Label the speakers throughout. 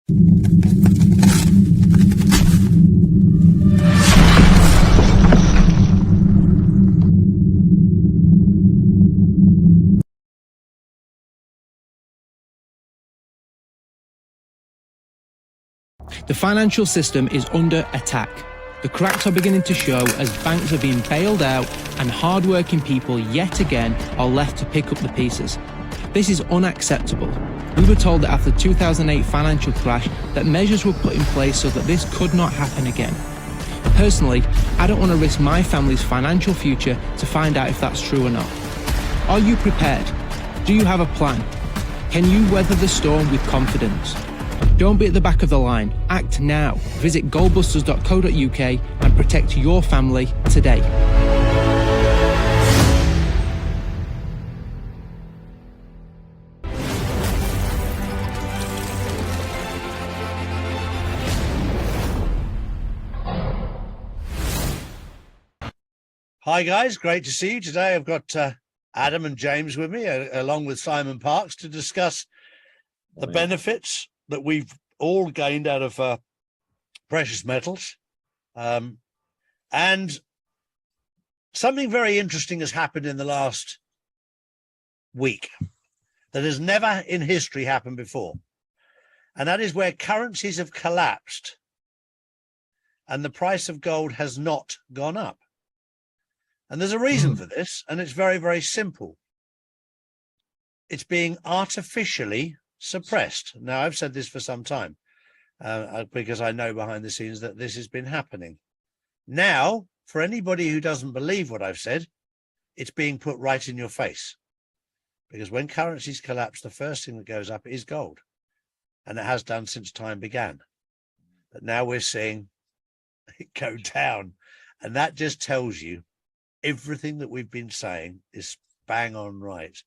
Speaker 1: The financial system is under attack. The cracks are beginning to show as banks are being bailed out and hard-working people yet again are left to pick up the pieces. This is unacceptable. We were told that after the 2008 financial crash that measures were put in place so that this could not happen again. Personally, I don't want to risk my family's financial future to find out if that's true or not. Are you prepared? Do you have a plan? Can you weather the storm with confidence? Don't be at the back of the line. Act now. Visit goalbusters.co.uk and protect your family today.
Speaker 2: Hi guys, great to see you today. I've got Adam and James with me, along with Simon Parks, to discuss the benefits that we've all gained out of precious metals. And something very interesting has happened in the last week that has never in history happened before. And that is where currencies have collapsed and the price of gold has not gone up. And there's a reason for this, and it's very, very simple. It's being artificially suppressed. Now, I've said this for some time because I know behind the scenes that this has been happening. Now, for anybody who doesn't believe what I've said, it's being put right in your face. Because when currencies collapse, the first thing that goes up is gold. And it has done since time began. But now we're seeing it go down. And that just tells you everything that we've been saying is bang on right.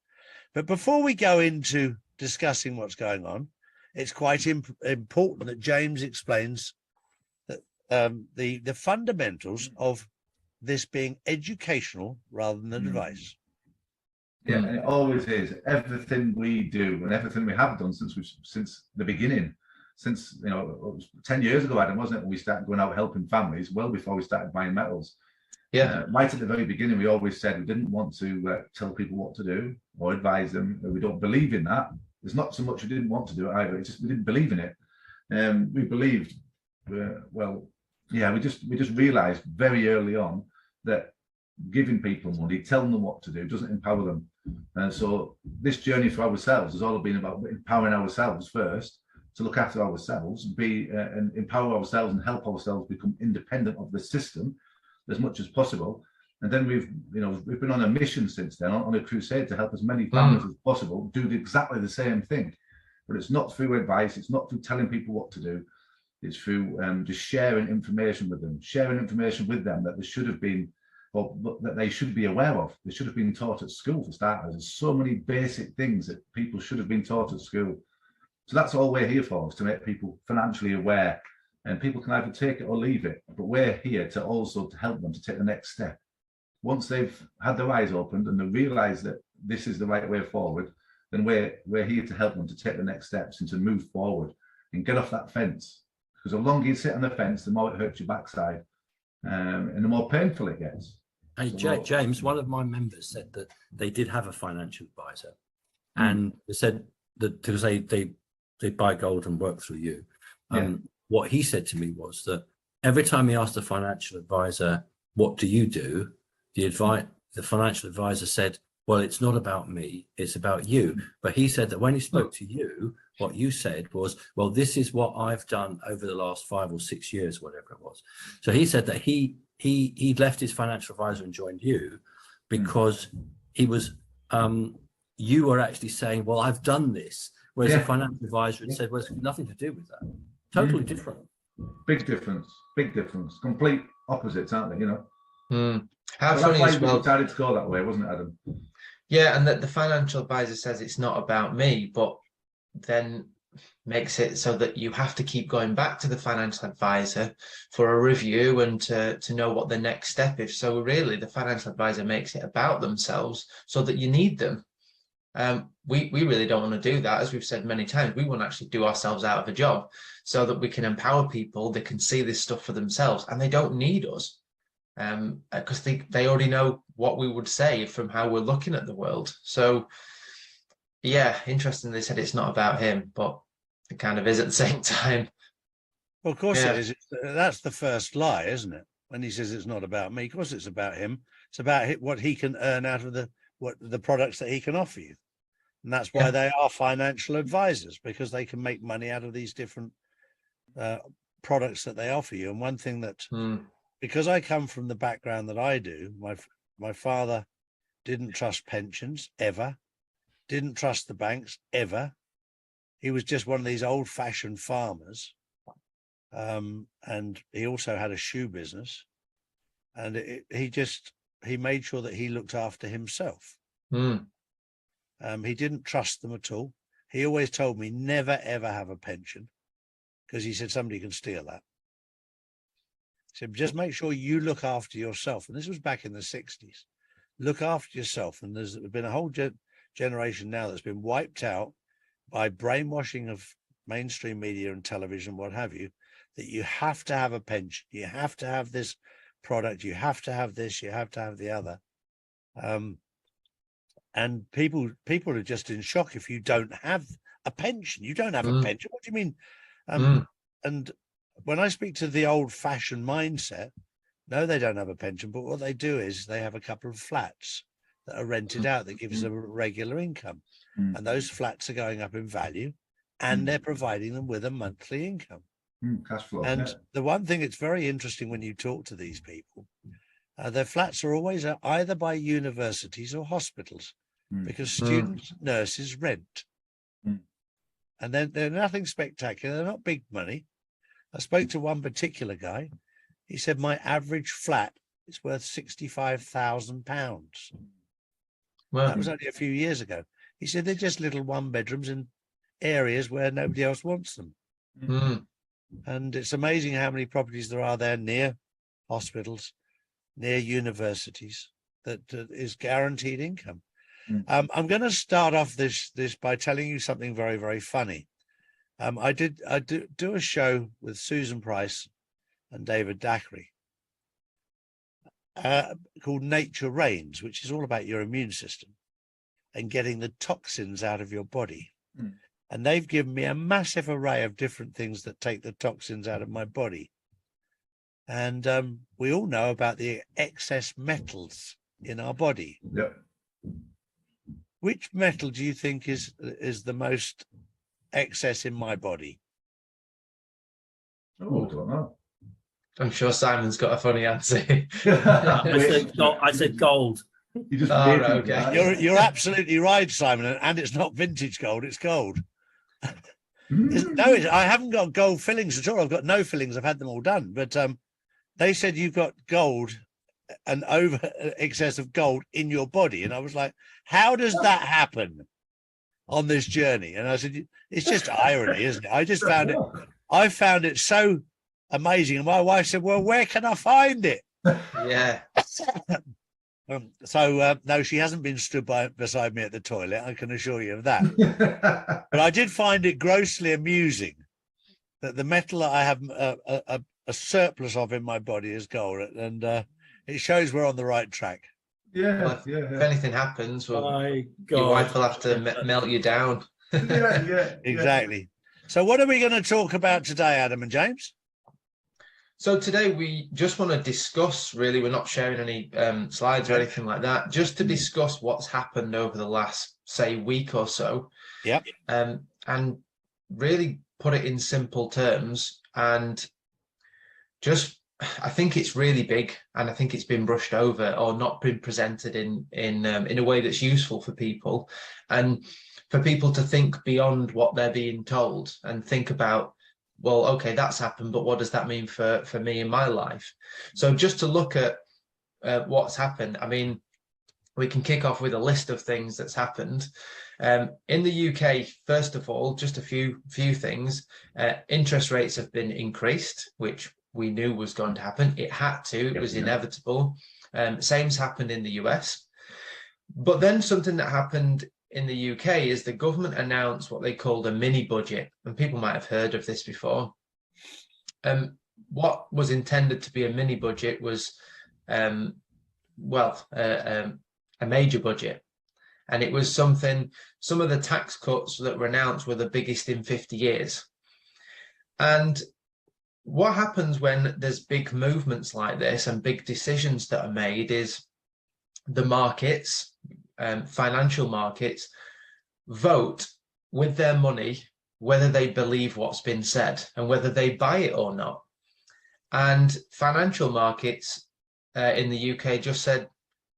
Speaker 2: But before we go into discussing what's going on, it's quite important that James explains that the fundamentals of this being educational rather than advice.
Speaker 3: Yeah, and it always is. Everything we do and everything we have done since the beginning, since, you know, it was 10 years ago, Adam, wasn't it, when we started going out helping families, well before we started buying metals. Yeah, right at the very beginning, we always said we didn't want to tell people what to do or advise them. We don't believe in that. It's not so much we didn't want to do it either. It's just we didn't believe in it. We believed, we just realised very early on that giving people money, telling them what to do, doesn't empower them. And so this journey for ourselves has all been about empowering ourselves first, to look after ourselves, and empower ourselves and help ourselves become independent of the system as much as possible. And then we've been on a mission since then, on a crusade to help as many families as possible do exactly the same thing. But it's not through advice, it's not through telling people what to do, it's through just sharing information with them, that they should have been, or that they should be aware of. They should have been taught at school, for starters. There's so many basic things that people should have been taught at school. So that's all we're here for, is to make people financially aware, and people can either take it or leave it. But we're here to also to help them to take the next step. Once they've had their eyes opened and they realise that this is the right way forward, then we're here to help them to take the next steps and to move forward and get off that fence. Because the longer you sit on the fence, the more it hurts your backside, and the more painful it gets.
Speaker 4: Hey, James, one of my members said that they did have a financial advisor, and they said that because they buy gold and work through you. What he said to me was that every time he asked the financial advisor, "What do you do?" the financial advisor said, "Well, it's not about me, it's about you." But he said that when he spoke to you, what you said was, "Well, this is what I've done over the last 5 or 6 years," whatever it was. So he said that he left his financial advisor and joined you because he was, you were actually saying, "Well, I've done this," whereas the financial advisor had said, "Well, it's nothing to do with that." Totally different.
Speaker 3: Big difference. Complete opposites, aren't they? You know.
Speaker 5: How
Speaker 3: so
Speaker 5: funny
Speaker 3: that's
Speaker 5: as
Speaker 3: why
Speaker 5: well.
Speaker 3: we decided to go that way, wasn't it, Adam?
Speaker 5: Yeah, and that the financial advisor says it's not about me, but then makes it so that you have to keep going back to the financial advisor for a review and to know what the next step is. So really, the financial advisor makes it about themselves so that you need them. We really don't want to do that. As we've said many times, we want to actually do ourselves out of a job so that we can empower people. They can see this stuff for themselves, and they don't need us because they already know what we would say from how we're looking at the world. So yeah, interesting. They said it's not about him, but it kind of is at the same time.
Speaker 2: Well, of course
Speaker 5: Yeah.
Speaker 2: it is. That's the first lie, isn't it? When he says it's not about me, of course it's about him. It's about what he can earn out of the products that he can offer you. And that's why
Speaker 5: Yeah.
Speaker 2: they are financial advisors, because they can make money out of these different products that they offer you. And one thing that, because I come from the background that I do, my father didn't trust pensions ever, didn't trust the banks ever. He was just one of these old-fashioned farmers. And he also had a shoe business, and he made sure that he looked after himself. He didn't trust them at all. He always told me never ever have a pension, because he said somebody can steal that. He said just make sure you look after yourself. And this was back in the 60s. Look after yourself. And there's been a whole generation now that's been wiped out by brainwashing of mainstream media and television, what have you, that you have to have a pension, you have to have this product, you have to have this, you have to have the other. And people are just in shock if you don't have a pension. You don't have a pension. What do you mean? And when I speak to the old-fashioned mindset, no, they don't have a pension, but what they do is they have a couple of flats that are rented out that gives them a regular income. And those flats are going up in value, and they're providing them with a monthly income.
Speaker 3: Cash flow.
Speaker 2: And the one thing that's very interesting when you talk to these people, their flats are always either by universities or hospitals, because students, nurses rent. And they're nothing spectacular. They're not big money. I spoke to one particular guy. He said, my average flat is worth £65,000. That was only a few years ago. He said, they're just little one bedrooms in areas where nobody else wants them. And it's amazing how many properties there are there near hospitals, near universities, that is guaranteed income. I'm going to start off this by telling you something very, very funny. I do a show with Susan Price and David Dackery called Nature Reigns, which is all about your immune system and getting the toxins out of your body. And they've given me a massive array of different things that take the toxins out of my body. And we all know about the excess metals in our body.
Speaker 3: Yep.
Speaker 2: Which metal do you think is the most excess in my body?
Speaker 3: Oh, I don't know.
Speaker 5: I'm sure Simon's got a funny answer.
Speaker 4: I said gold.
Speaker 3: You just
Speaker 5: right, okay.
Speaker 2: You're absolutely right, Simon. And it's not vintage gold, it's gold. No, I haven't got gold fillings at all. I've got no fillings. I've had them all done. But they said you've got gold, an over excess of gold in your body. And I was like, how does that happen on this journey? And I said, it's just irony, isn't it? I found it so amazing. And my wife said, well, where can I find it?
Speaker 5: Yeah.
Speaker 2: No, she hasn't been stood beside me at the toilet, I can assure you of that. But I did find it grossly amusing that the metal that I have a surplus of in my body is gold, and it shows we're on the right track.
Speaker 5: Well, if anything happens, your wife will have to melt you down.
Speaker 2: Exactly. So what are we going to talk about today, Adam and James?
Speaker 5: So today we just want to discuss, really, we're not sharing any slides or anything like that, just to discuss what's happened over the last, say, week or so.
Speaker 2: Yep.
Speaker 5: And really put it in simple terms. And just, I think it's really big, and I think it's been brushed over or not been presented in a way that's useful for people, and for people to think beyond what they're being told and think about, well, okay, that's happened, but what does that mean for me in my life? So just to look at what's happened, I mean, we can kick off with a list of things that's happened. In the UK, first of all, just a few things. Interest rates have been increased, which we knew was going to happen. It had to, it was inevitable. Same's happened in the US. But then something that happened in the UK is the government announced what they called a mini budget, and people might have heard of this before. What was intended to be a mini budget was, a major budget. And it was something, some of the tax cuts that were announced were the biggest in 50 years. And what happens when there's big movements like this and big decisions that are made is the markets, financial markets, vote with their money whether they believe what's been said and whether they buy it or not. And financial markets in the UK just said,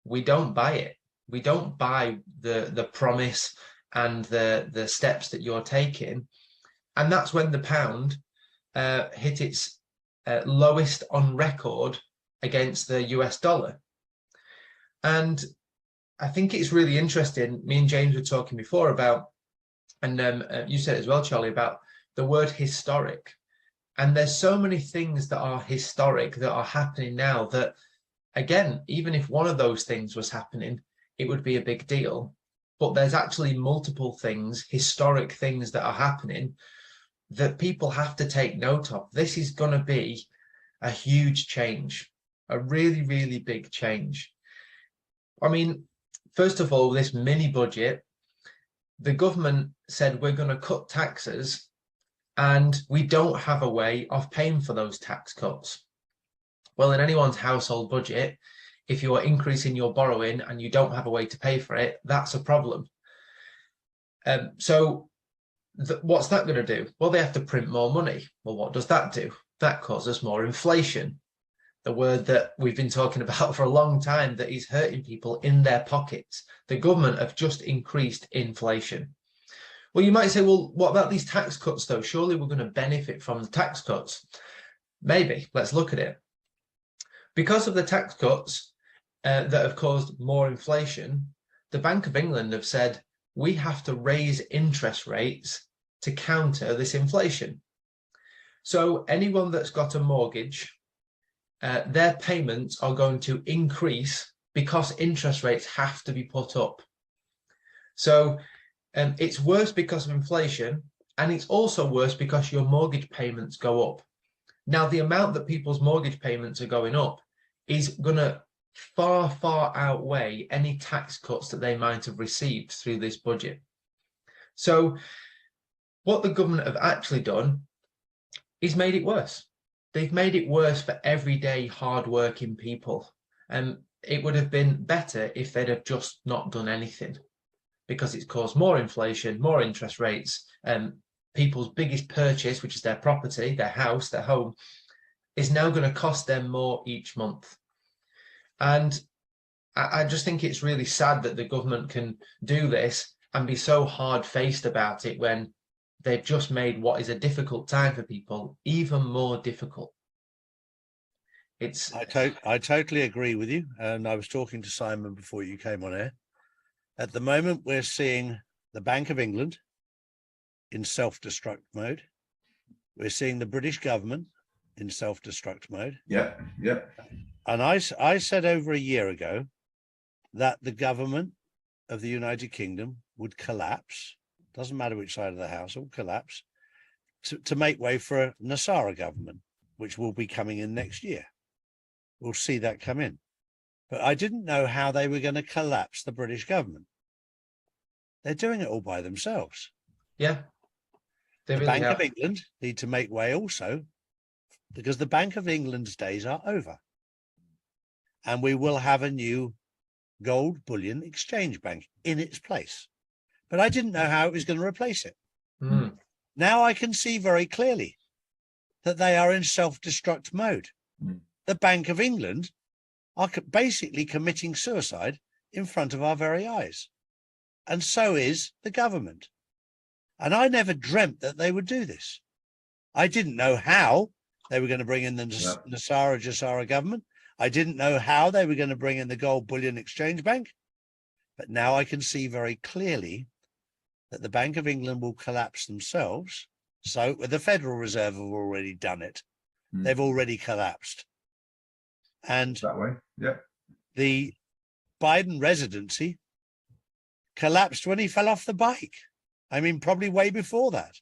Speaker 5: we don't buy it. We don't buy the promise and the steps that you're taking. And that's when the pound hit its lowest on record against the US dollar. And I think it's really interesting. Me and James were talking before about, and you said as well, Charlie, about the word historic. And there's so many things that are historic that are happening now that, again, even if one of those things was happening, it would be a big deal. But there's actually multiple things, historic things that are happening that people have to take note of. This is going to be a huge change, a really, really big change. I mean, first of all, this mini budget, the government said we're going to cut taxes and we don't have a way of paying for those tax cuts. Well, in anyone's household budget, if you are increasing your borrowing and you don't have a way to pay for it, that's a problem. What's that going to do? Well, they have to print more money. Well, what does that do? That causes more inflation. The word that we've been talking about for a long time that is hurting people in their pockets. The government have just increased inflation. Well, you might say, well, what about these tax cuts though? Surely we're going to benefit from the tax cuts. Maybe. Let's look at it. Because of the tax cuts that have caused more inflation, the Bank of England have said, we have to raise interest rates to counter this inflation. So anyone that's got a mortgage, their payments are going to increase because interest rates have to be put up. So it's worse because of inflation, and it's also worse because your mortgage payments go up. Now, the amount that people's mortgage payments are going up is going to far, far outweigh any tax cuts that they might have received through this budget. So what the government have actually done is made it worse. They've made it worse for everyday hard-working people. And it would have been better if they'd have just not done anything, because it's caused more inflation, more interest rates, and people's biggest purchase, which is their property, their house, their home, is now going to cost them more each month. And I just think it's really sad that the government can do this and be so hard-faced about it when they've just made what is a difficult time for people even more difficult.
Speaker 2: I totally agree with you. And I was talking to Simon before you came on air. At the moment, we're seeing the Bank of England in self-destruct mode. We're seeing the British government in self-destruct mode.
Speaker 3: Yeah, yeah.
Speaker 2: And I said over a year ago that the government of the United Kingdom would collapse. Doesn't matter which side of the house, will collapse to make way for a Nasara government, which will be coming in next year. We'll see that come in. But I didn't know how they were going to collapse the British government. They're doing it all by themselves.
Speaker 5: Yeah.
Speaker 2: The Bank of England need to make way also, because the Bank of England's days are over. And we will have a new gold bullion exchange bank in its place. But I didn't know how it was going to replace it.
Speaker 5: Mm.
Speaker 2: Now I can see very clearly that they are in self-destruct mode.
Speaker 3: Mm.
Speaker 2: The Bank of England are basically committing suicide in front of our very eyes. And so is the government. And I never dreamt that they would do this. I didn't know how they were going to bring in the Nasara government. I didn't know how they were going to bring in the gold bullion exchange bank. But now I can see very clearly that the Bank of England will collapse themselves. So the Federal Reserve have already done it.
Speaker 3: Mm.
Speaker 2: They've already collapsed. And
Speaker 3: That way, yeah.
Speaker 2: the Biden residency collapsed when he fell off the bike. I mean, probably way before that.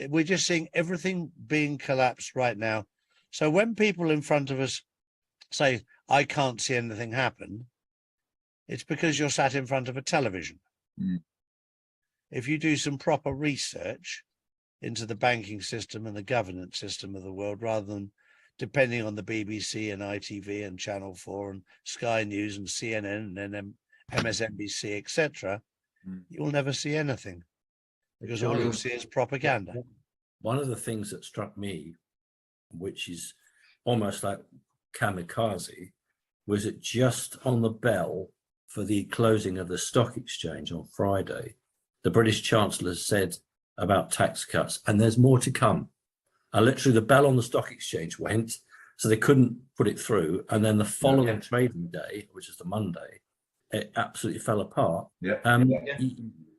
Speaker 2: We're just seeing everything being collapsed right now. So when people in front of us say, I can't see anything happen, it's because you're sat in front of a television. If you do some proper research into the banking system and the governance system of the world, rather than depending on the BBC and ITV and Channel 4 and Sky News and CNN and then MSNBC, etc., you'll never see anything, because all you'll see is propaganda.
Speaker 4: One of the things that struck me, which is almost like kamikaze, was that just on the bell for the closing of the stock exchange on Friday, the British Chancellor said about tax cuts, and there's more to come. And literally the bell on the stock exchange went, so they couldn't put it through. And then the following trading day, which is the Monday, it absolutely fell apart.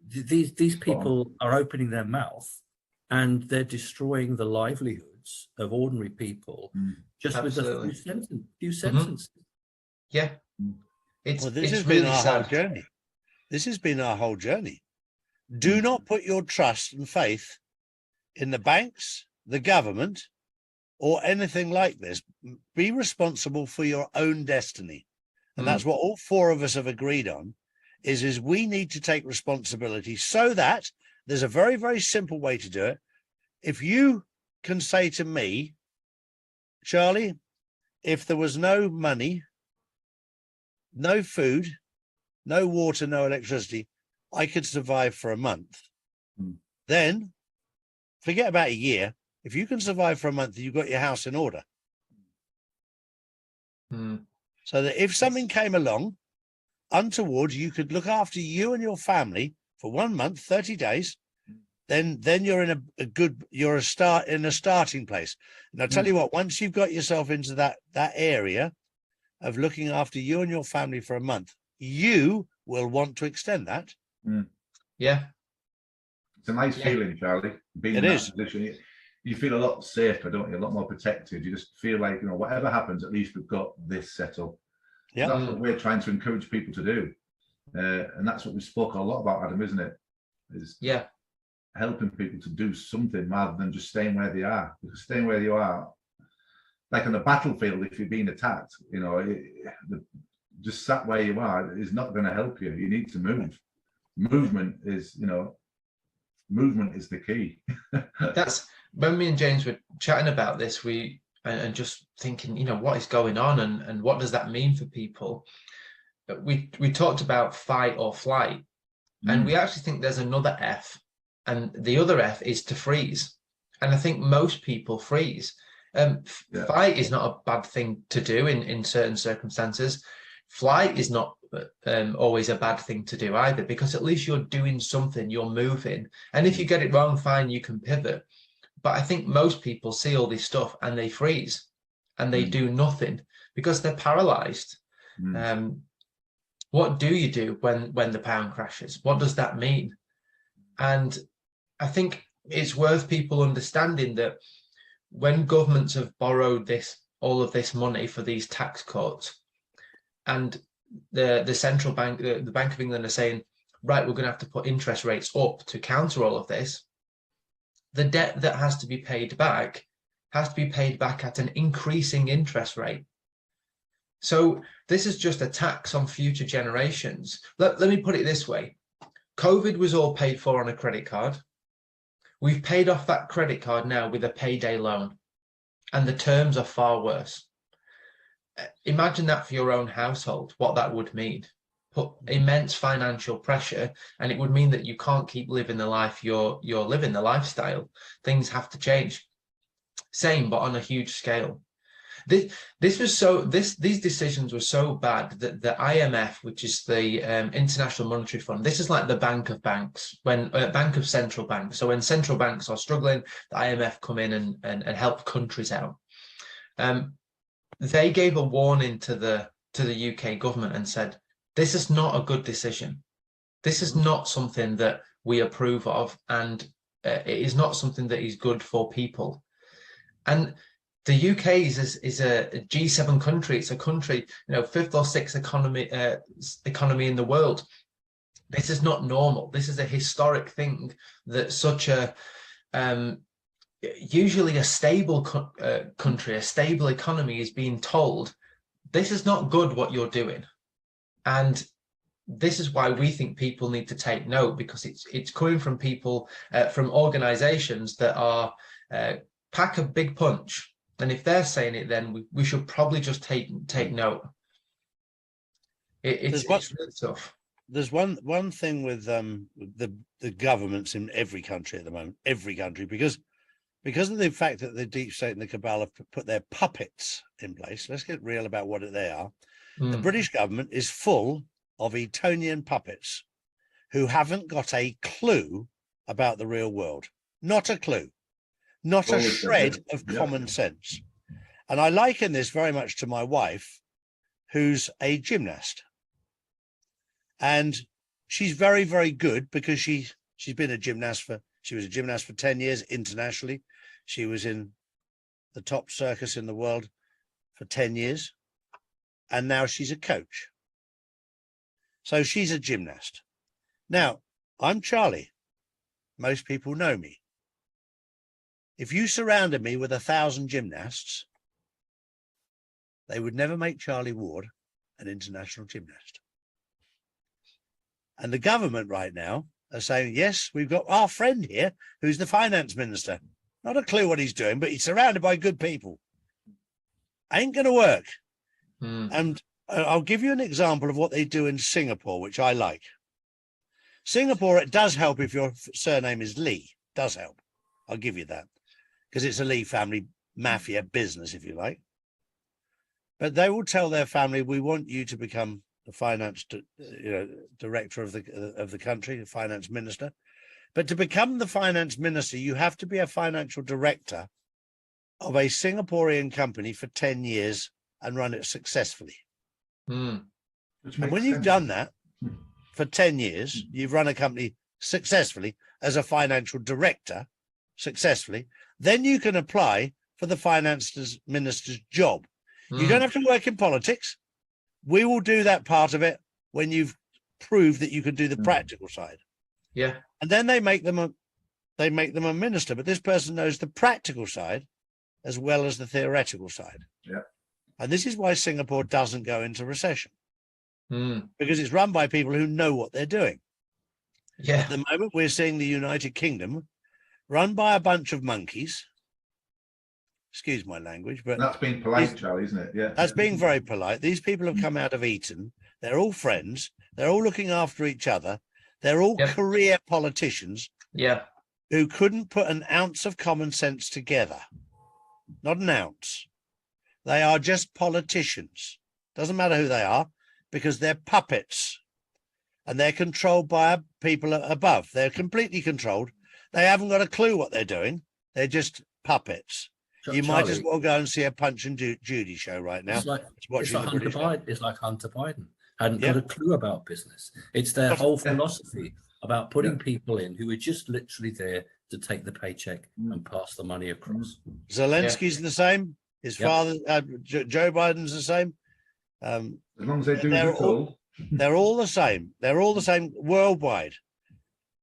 Speaker 4: These people are opening their mouth and they're destroying the livelihoods of ordinary people just with a few sentences.
Speaker 2: This has been our whole journey. This has been our whole journey. Do not put your trust and faith in the banks, the government, or anything like this. Be responsible for your own destiny. And that's what all four of us have agreed on, is we need to take responsibility, so that there's a very, very simple way to do it. If you can say to me, Charlie, if there was no money, no food, no water, no electricity, I could survive for a month. Then forget about a year. If you can survive for a month, you've got your house in order. So that if something came along untoward, you could look after you and your family for 1 month, 30 days. Then you're in a starting place. And I'll tell you what, once you've got yourself into that area of looking after you and your family for a month, you will want to extend that.
Speaker 3: It's a nice feeling, Charlie, being in that position. You feel a lot safer, don't you? A lot more protected. You just feel like, whatever happens, at least we've got this set up. That's what we're trying to encourage people to do. And that's what we spoke a lot about, Adam, isn't it? Is helping people to do something rather than just staying where they are. Because staying where you are, like on the battlefield, if you're being attacked, just sat where you are is not going to help you. You need to move. Movement is the key.
Speaker 5: That's when me and James were chatting about this, and just thinking, what is going on and what does that mean for people? We talked about fight or flight, and we actually think there's another F, and the other F is to freeze. And I think most people freeze. Fight is not a bad thing to do in certain circumstances. Flight is not always a bad thing to do either, because at least you're doing something, you're moving. And if you get it wrong, fine, you can pivot. But I think most people see all this stuff and they freeze and they do nothing because they're paralyzed. What do you do when the pound crashes? What does that mean? And I think it's worth people understanding that when governments have borrowed all of this money for these tax cuts, and the central bank, the Bank of England, are saying, right, we're going to have to put interest rates up to counter all of this. The debt that has to be paid back at an increasing interest rate. So this is just a tax on future generations. Let me put it this way. COVID was all paid for on a credit card. We've paid off that credit card now with a payday loan, and the terms are far worse. Imagine that for your own household, what that would mean. Put immense financial pressure, and it would mean that you can't keep living the life you're living, the lifestyle. Things have to change. Same, but on a huge scale. These decisions were so bad that the IMF, which is the International Monetary Fund, this is like the bank of banks, when bank of central banks. So when central banks are struggling, the IMF come in and help countries out. They gave a warning to the UK government and said, this is not a good decision. This is not something that we approve of, and it is not something that is good for people. And the UK is a G7 country. It's a country, fifth or sixth economy in the world. This is not normal. This is a historic thing that such a usually a stable country, a stable economy is being told, this is not good what you're doing. And this is why we think people need to take note, because it's coming from people, from organizations that are pack a big punch. And if they're saying it, then we should probably just take note. It's really tough.
Speaker 2: There's one thing with the governments in every country at the moment, every country, because of the fact that the deep state and the cabal have put their puppets in place. Let's get real about what they are. The British government is full of Etonian puppets who haven't got a clue about the real world. Not a clue, not a shred of common sense. And I liken this very much to my wife, who's a gymnast. And she's very, very good because she's been a gymnast she was a gymnast for 10 years internationally. She was in the top circus in the world for 10 years. And now she's a coach. So she's a gymnast. Now, I'm Charlie. Most people know me. If you surrounded me with 1,000 gymnasts, they would never make Charlie Ward an international gymnast. And the government right now are saying, yes, we've got our friend here, who's the finance minister. Not a clue what he's doing, but he's surrounded by good people. Ain't going to work. And I'll give you an example of what they do in Singapore, which I like. Singapore, it does help if your surname is Lee. Does help. I'll give you that. Because it's a Lee family mafia business, if you like. But they will tell their family, we want you to become the finance director of the country, the finance minister. But to become the finance minister, you have to be a financial director of a Singaporean company for 10 years and run it successfully. And when you've done that for 10 years, you've run a company successfully as a financial director successfully, then you can apply for the finance minister's job. You don't have to work in politics. We will do that part of it when you've proved that you can do the practical side.
Speaker 5: Yeah.
Speaker 2: And then they make them a minister, but this person knows the practical side as well as the theoretical side.
Speaker 3: Yeah.
Speaker 2: And this is why Singapore doesn't go into recession, because it's run by people who know what they're doing.
Speaker 5: Yeah.
Speaker 2: At the moment, we're seeing the United Kingdom run by a bunch of monkeys. Excuse my language, but
Speaker 3: that's being polite, Charlie, isn't it? Yeah,
Speaker 2: that's being very polite. These people have come out of Eton. They're all friends. They're all looking after each other. They're all career politicians.
Speaker 5: Yeah.
Speaker 2: Who couldn't put an ounce of common sense together. Not an ounce. They are just politicians. Doesn't matter who they are, because they're puppets and they're controlled by people above. They're completely controlled. They haven't got a clue what they're doing. They're just puppets. You might as well go and see a Punch and Judy show right now.
Speaker 4: It's like Hunter Biden hadn't got a clue about business. It's their whole philosophy about putting people in who are just literally there to take the paycheck and pass the money across.
Speaker 2: Zelensky's the same. His father, Joe Biden's the same.
Speaker 3: As long as they do the call.
Speaker 2: They're all the same. They're all the same worldwide.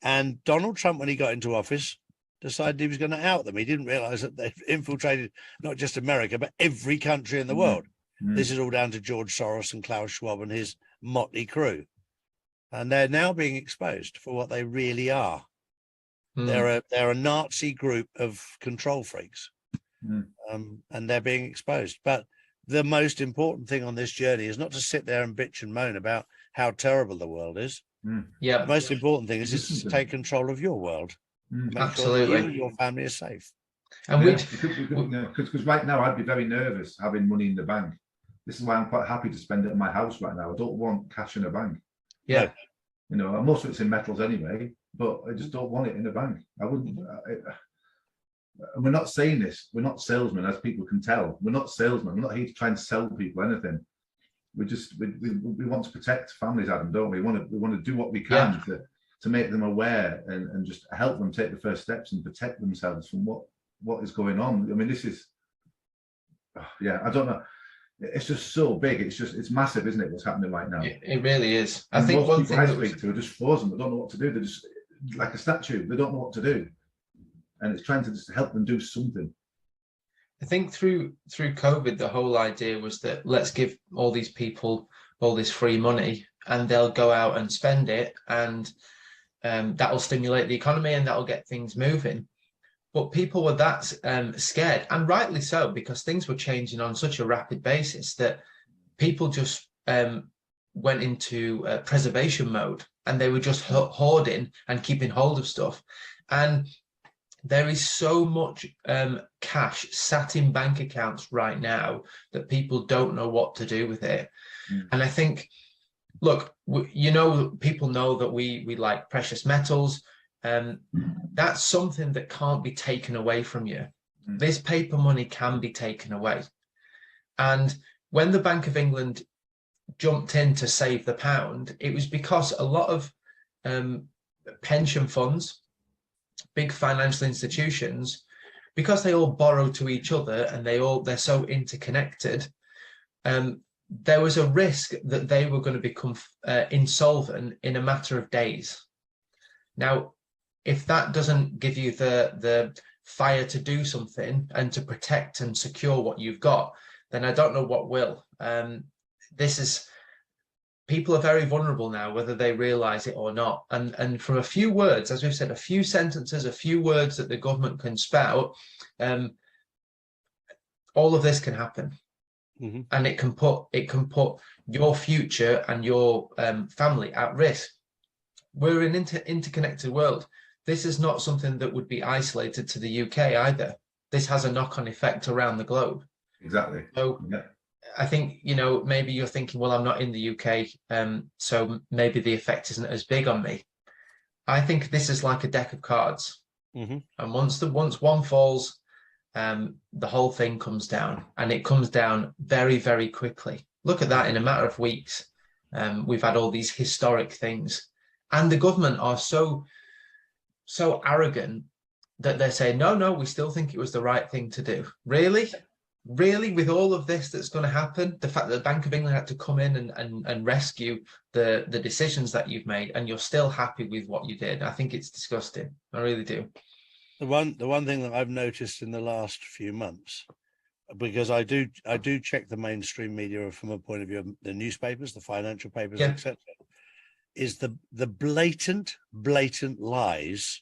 Speaker 2: And Donald Trump, when he got into office, decided he was going to out them. He didn't realize that they've infiltrated not just America, but every country in the world. This is all down to George Soros and Klaus Schwab and his motley crew. And they're now being exposed for what they really are. They're a Nazi group of control freaks. And they're being exposed. But the most important thing on this journey is not to sit there and bitch and moan about how terrible the world is. The most important thing is to take control of your world.
Speaker 5: Absolutely.
Speaker 2: Sure you and your family are safe.
Speaker 5: And
Speaker 3: because right now I'd be very nervous having money in the bank. This is why I'm quite happy to spend it in my house right now. I don't want cash in a bank.
Speaker 5: Yeah.
Speaker 3: No. Most of it's in metals anyway, but I just don't want it in a bank. I wouldn't. And we're not saying this. We're not salesmen, as people can tell. We're not salesmen. We're not here to try and sell people anything. We want to protect families, Adam, don't we? We want to do what we can to make them aware and just help them take the first steps and protect themselves from what is going on. I mean, this is, I don't know. It's just so big. It's massive, isn't it? What's happening right now?
Speaker 5: It really is. I
Speaker 3: And
Speaker 5: think
Speaker 3: most
Speaker 5: one
Speaker 3: people
Speaker 5: thing
Speaker 3: I
Speaker 5: that was,
Speaker 3: speak to are just frozen. They don't know what to do. They're just like a statue. They don't know what to do, and it's trying to just help them do something.
Speaker 5: I think through COVID, the whole idea was that let's give all these people all this free money, and they'll go out and spend it, and that will stimulate the economy, and that will get things moving. But people were that scared, and rightly so, because things were changing on such a rapid basis that people just went into preservation mode, and they were just hoarding and keeping hold of stuff. And there is so much cash sat in bank accounts right now that people don't know what to do with it. And I think, look, people know that we like precious metals. That's something that can't be taken away from you. This paper money can be taken away. And when the Bank of England jumped in to save the pound, it was because a lot of pension funds, big financial institutions, because they all borrow to each other and they're so interconnected, there was a risk that they were going to become insolvent in a matter of days. Now, if that doesn't give you the fire to do something and to protect and secure what you've got, then I don't know what will. People are very vulnerable now, whether they realize it or not. And from a few words, as we've said, a few sentences, a few words that the government can spout, all of this can happen. And it can put your future and your family at risk. We're in an interconnected world. This is not something that would be isolated to the UK either. This has a knock-on effect around the globe.
Speaker 3: Exactly.
Speaker 5: So yeah. I think, maybe you're thinking, well, I'm not in the UK, so maybe the effect isn't as big on me. I think this is like a deck of cards. And once one falls, the whole thing comes down, and it comes down very, very quickly. Look at that, in a matter of weeks. We've had all these historic things, and the government are so arrogant that they're saying, no, we still think it was the right thing to do. Really, with all of this that's going to happen, the fact that the Bank of England had to come in and rescue the decisions that you've made, and you're still happy with what you did, I think it's disgusting. I really do.
Speaker 2: The one thing that I've noticed in the last few months, because I do check the mainstream media from a point of view of the newspapers, the financial papers, etc., is the blatant lies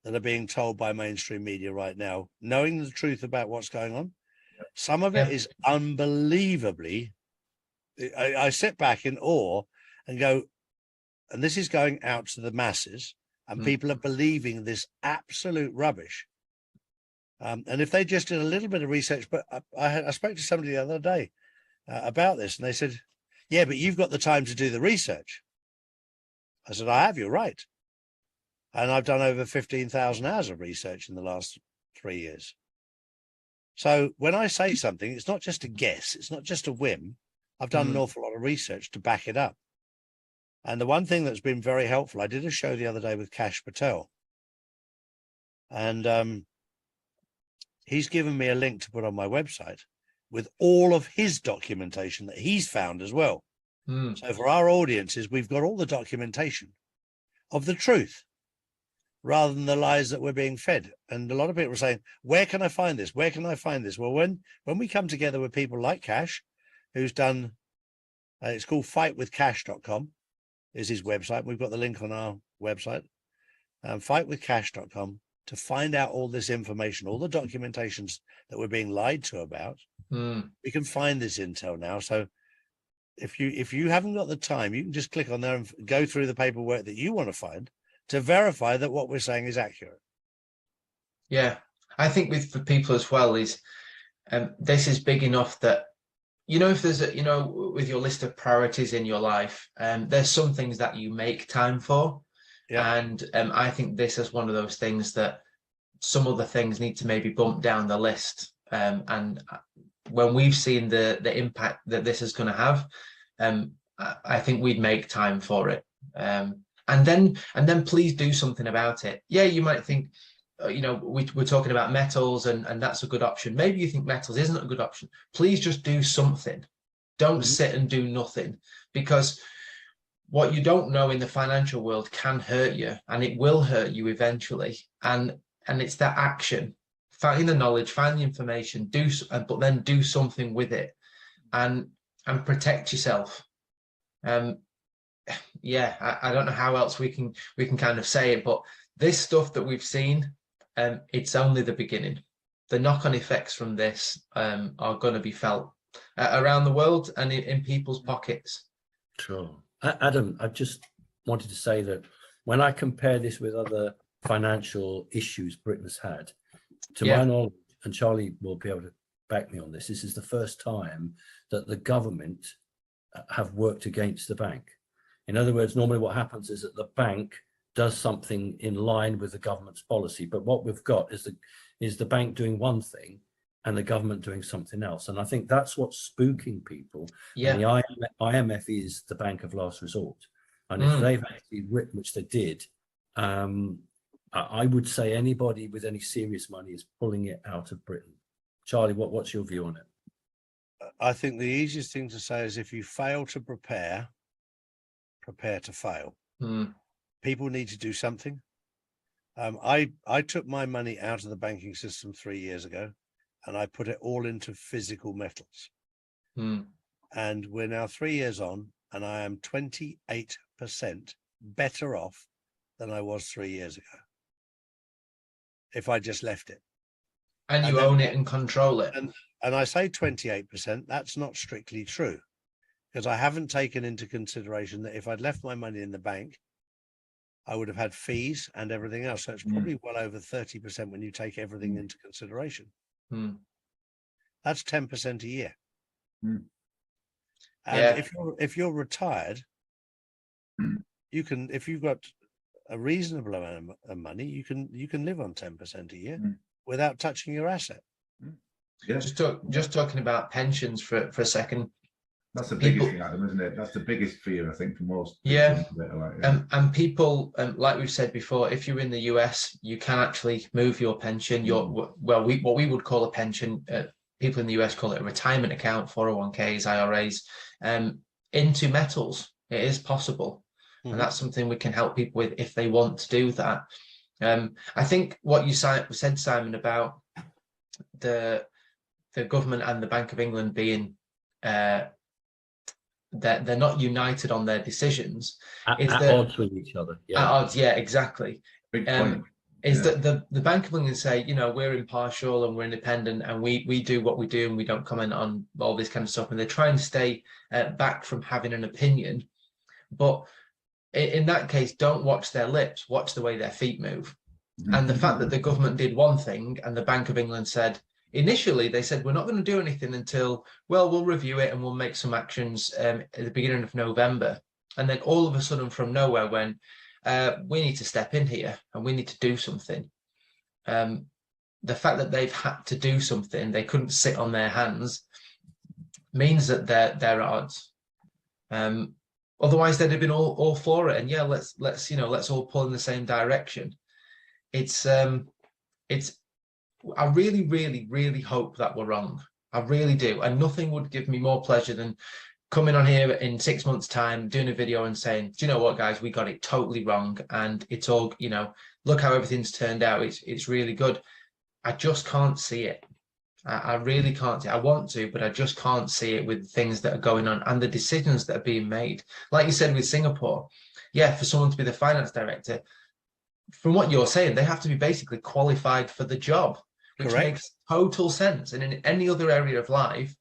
Speaker 2: that are being told by mainstream media right now, knowing the truth about what's going on. Some of it is unbelievably, I sit back in awe and go, and this is going out to the masses, and people are believing this absolute rubbish. And if they just did a little bit of research, but I spoke to somebody the other day about this, and they said, yeah, but you've got the time to do the research. I said, I have, you're right. And I've done over 15,000 hours of research in the last 3 years. So when I say something, it's not just a guess, it's not just a whim. I've done an awful lot of research to back it up. And the one thing that's been very helpful, I did a show the other day with Kash Patel, and he's given me a link to put on my website with all of his documentation that he's found as well. So for our audiences, we've got all the documentation of the truth rather than the lies that we're being fed. And a lot of people are saying, where can I find this? Where can I find this? Well, when we come together with people like Kash, who's done, it's called fightwithcash.com is his website. We've got the link on our website, fightwithcash.com, to find out all this information, all the documentations that we're being lied to about. We can find this intel now. So if you haven't got the time, you can just click on there and go through the paperwork that you want to find to verify that what we're saying is accurate.
Speaker 5: Yeah, I think for people as well is this is big enough that, if there's with your list of priorities in your life, there's some things that you make time for. And I think this is one of those things that some other things need to maybe bump down the list. And when we've seen the impact that this is going to have, I think we'd make time for it. And then please do something about it. Yeah, you might think, we're talking about metals, and that's a good option. Maybe you think metals isn't a good option. Please just do something. Don't sit and do nothing, because what you don't know in the financial world can hurt you, and it will hurt you eventually. And it's that action, find the knowledge, find the information, but then do something with it, and protect yourself. Yeah, I don't know how else we can kind of say it, but this stuff that we've seen, it's only the beginning. The knock-on effects from this are going to be felt around the world and in people's pockets.
Speaker 4: Sure. Adam, I just wanted to say that when I compare this with other financial issues Britain's had, to my knowledge, and Charlie will be able to back me on this, this is the first time that the government have worked against the bank. In other words, normally what happens is that the bank does something in line with the government's policy, but what we've got is the bank doing one thing and the government doing something else. And I think that's what's spooking people.
Speaker 5: Yeah.
Speaker 4: And the IMF is the bank of last resort. And if they've actually written, which they did, I would say anybody with any serious money is pulling it out of Britain. Charlie, what's your view on it?
Speaker 2: I think the easiest thing to say is if you fail to prepare to fail. People need to do something. I took my money out of the banking system 3 years ago, and I put it all into physical metals. And we're now 3 years on, and I am 28% better off than I was 3 years ago if I just left it.
Speaker 5: And you own it and control it.
Speaker 2: And I say 28%, that's not strictly true, because I haven't taken into consideration that if I'd left my money in the bank, I would have had fees and everything else. So it's probably well over 30% when you take everything into consideration. That's 10% a year. And if you're retired, you can, if you've got a reasonable amount of money, you can live on 10% a year without touching your asset.
Speaker 3: Yeah.
Speaker 5: Just talking about pensions for a second.
Speaker 3: That's the biggest thing, Adam, isn't it? That's the biggest fear, I think, for most.
Speaker 5: Yeah. And people, like we've said before, if you're in the US, you can actually move your pension, what we would call a pension, people in the US call it a retirement account, 401ks, IRAs, into metals. It is possible. And that's something we can help people with if they want to do that. I think what you said, Simon, about the government and the Bank of England being that they're not united on their decisions.
Speaker 4: At odds with each other.
Speaker 5: At odds, yeah, exactly.
Speaker 3: Big point.
Speaker 5: That the Bank of England say, we're impartial and we're independent and we do what we do and we don't comment on all this kind of stuff. And they try and stay back from having an opinion. But in that case, don't watch their lips, watch the way their feet move. And the fact that the government did one thing and the Bank of England said, initially, they said, we're not going to do anything until, we'll review it and we'll make some actions at the beginning of November. And then all of a sudden from nowhere, when we need to step in here and we need to do something. The fact that they've had to do something, they couldn't sit on their hands, means that they're at odds. Otherwise, they'd have been all for it. And yeah, let's all pull in the same direction. I really, really, really hope that we're wrong. I really do. And nothing would give me more pleasure than coming on here in 6 months' time, doing a video and saying, do you know what, guys, we got it totally wrong. And it's all, look how everything's turned out. It's really good. I just can't see it. I really can't see it. I want to, but I just can't see it with things that are going on and the decisions that are being made. Like you said with Singapore, yeah, for someone to be the finance director, from what you're saying, they have to be basically qualified for the job, which
Speaker 2: Correct.
Speaker 5: Makes total sense. And in any other area of life,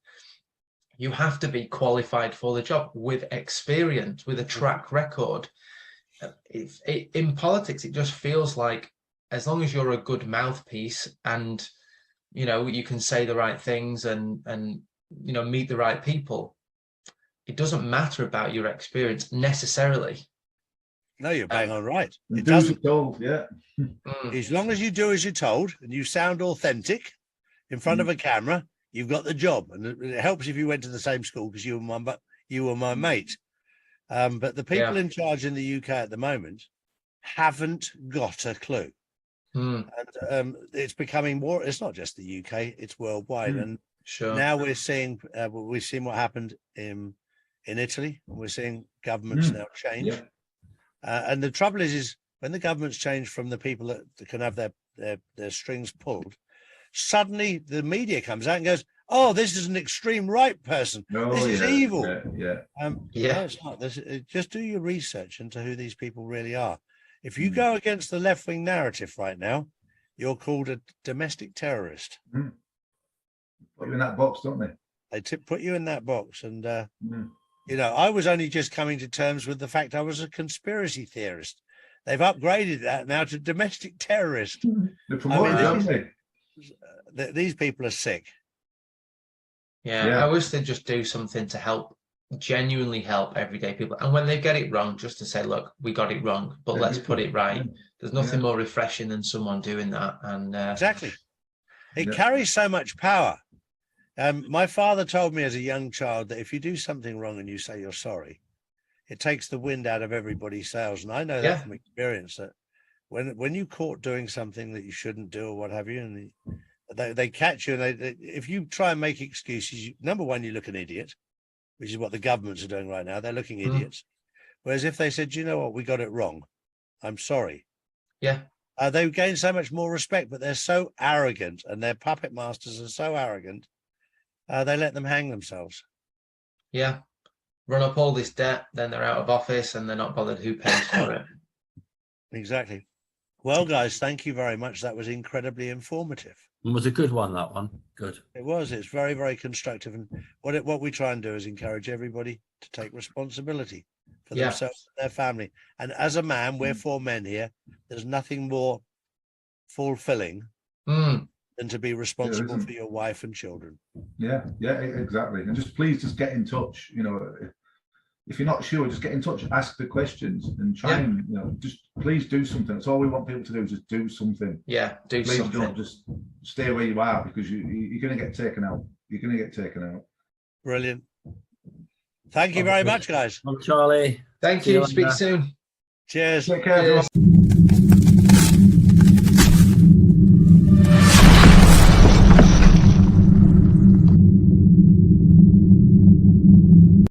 Speaker 5: you have to be qualified for the job with experience, with a track record. In politics, it just feels like as long as you're a good mouthpiece and, you can say the right things and meet the right people, it doesn't matter about your experience necessarily.
Speaker 2: No, you're bang on right. It
Speaker 3: Do as
Speaker 2: doesn't.
Speaker 3: you're told, yeah.
Speaker 2: As long as you do as you're told and you sound authentic in front of a camera, you've got the job. And it helps if you went to the same school because you were my mate. But the people in charge in the UK at the moment haven't got a clue. And it's becoming more. It's not just the UK; it's worldwide. And
Speaker 5: Sure.
Speaker 2: now we've seen what happened in Italy. We're seeing governments now change.
Speaker 3: Yeah.
Speaker 2: And the trouble is when the governments change from the people that can have their strings pulled, suddenly the media comes out and goes, "Oh, this is an extreme right person. This is evil."
Speaker 3: Yeah.
Speaker 2: No, it's not. Just do your research into who these people really are. If you go against the left-wing narrative right now, you're called a domestic terrorist.
Speaker 3: Put you in that box, don't they?
Speaker 2: They put you in that box. And, you know, I was only just coming to terms with the fact I was a conspiracy theorist. They've upgraded that now to domestic terrorist.
Speaker 3: They promote it, don't they?
Speaker 2: These people are sick.
Speaker 5: Yeah, I wish they'd just do something to help, genuinely help everyday people. And when they get it wrong, just to say, look, we got it wrong, but let's put it right. There's nothing more refreshing than someone doing that. And
Speaker 2: exactly. It carries so much power. My father told me as a young child that if you do something wrong and you say you're sorry, it takes the wind out of everybody's sails. And I know that from experience, that when you caught doing something that you shouldn't do or what have you, and they catch you, and if you try and make excuses, number one, you look an idiot, which is what the governments are doing right now. They're looking idiots. Whereas if they said, you know what, we got it wrong, I'm sorry. They gain so much more respect, but they're so arrogant, and their puppet masters are so arrogant, they let them hang themselves.
Speaker 5: Run up all this debt, then they're out of office and they're not bothered who pays for it.
Speaker 2: Exactly. Well, guys, thank you very much. That was incredibly informative.
Speaker 4: It was a good one, that one. Good.
Speaker 2: It was. It's very, very constructive. And what we try and do is encourage everybody to take responsibility for themselves and their family. And as a man, we're 4 men here. There's nothing more fulfilling than to be responsible for your wife and children.
Speaker 3: Yeah, exactly. And please just get in touch. You know, if you're not sure, just get in touch, ask the questions, and try and, you know, just please do something. That's all we want people to do, is just do something.
Speaker 5: Do
Speaker 3: please
Speaker 5: something.
Speaker 3: Don't just stay where you are, because you're going to get taken out. You're going to get taken out.
Speaker 2: Brilliant. Thank you very much, guys.
Speaker 4: Charlie.
Speaker 5: Thank you. Speak soon.
Speaker 2: Cheers.
Speaker 3: Take care, everyone.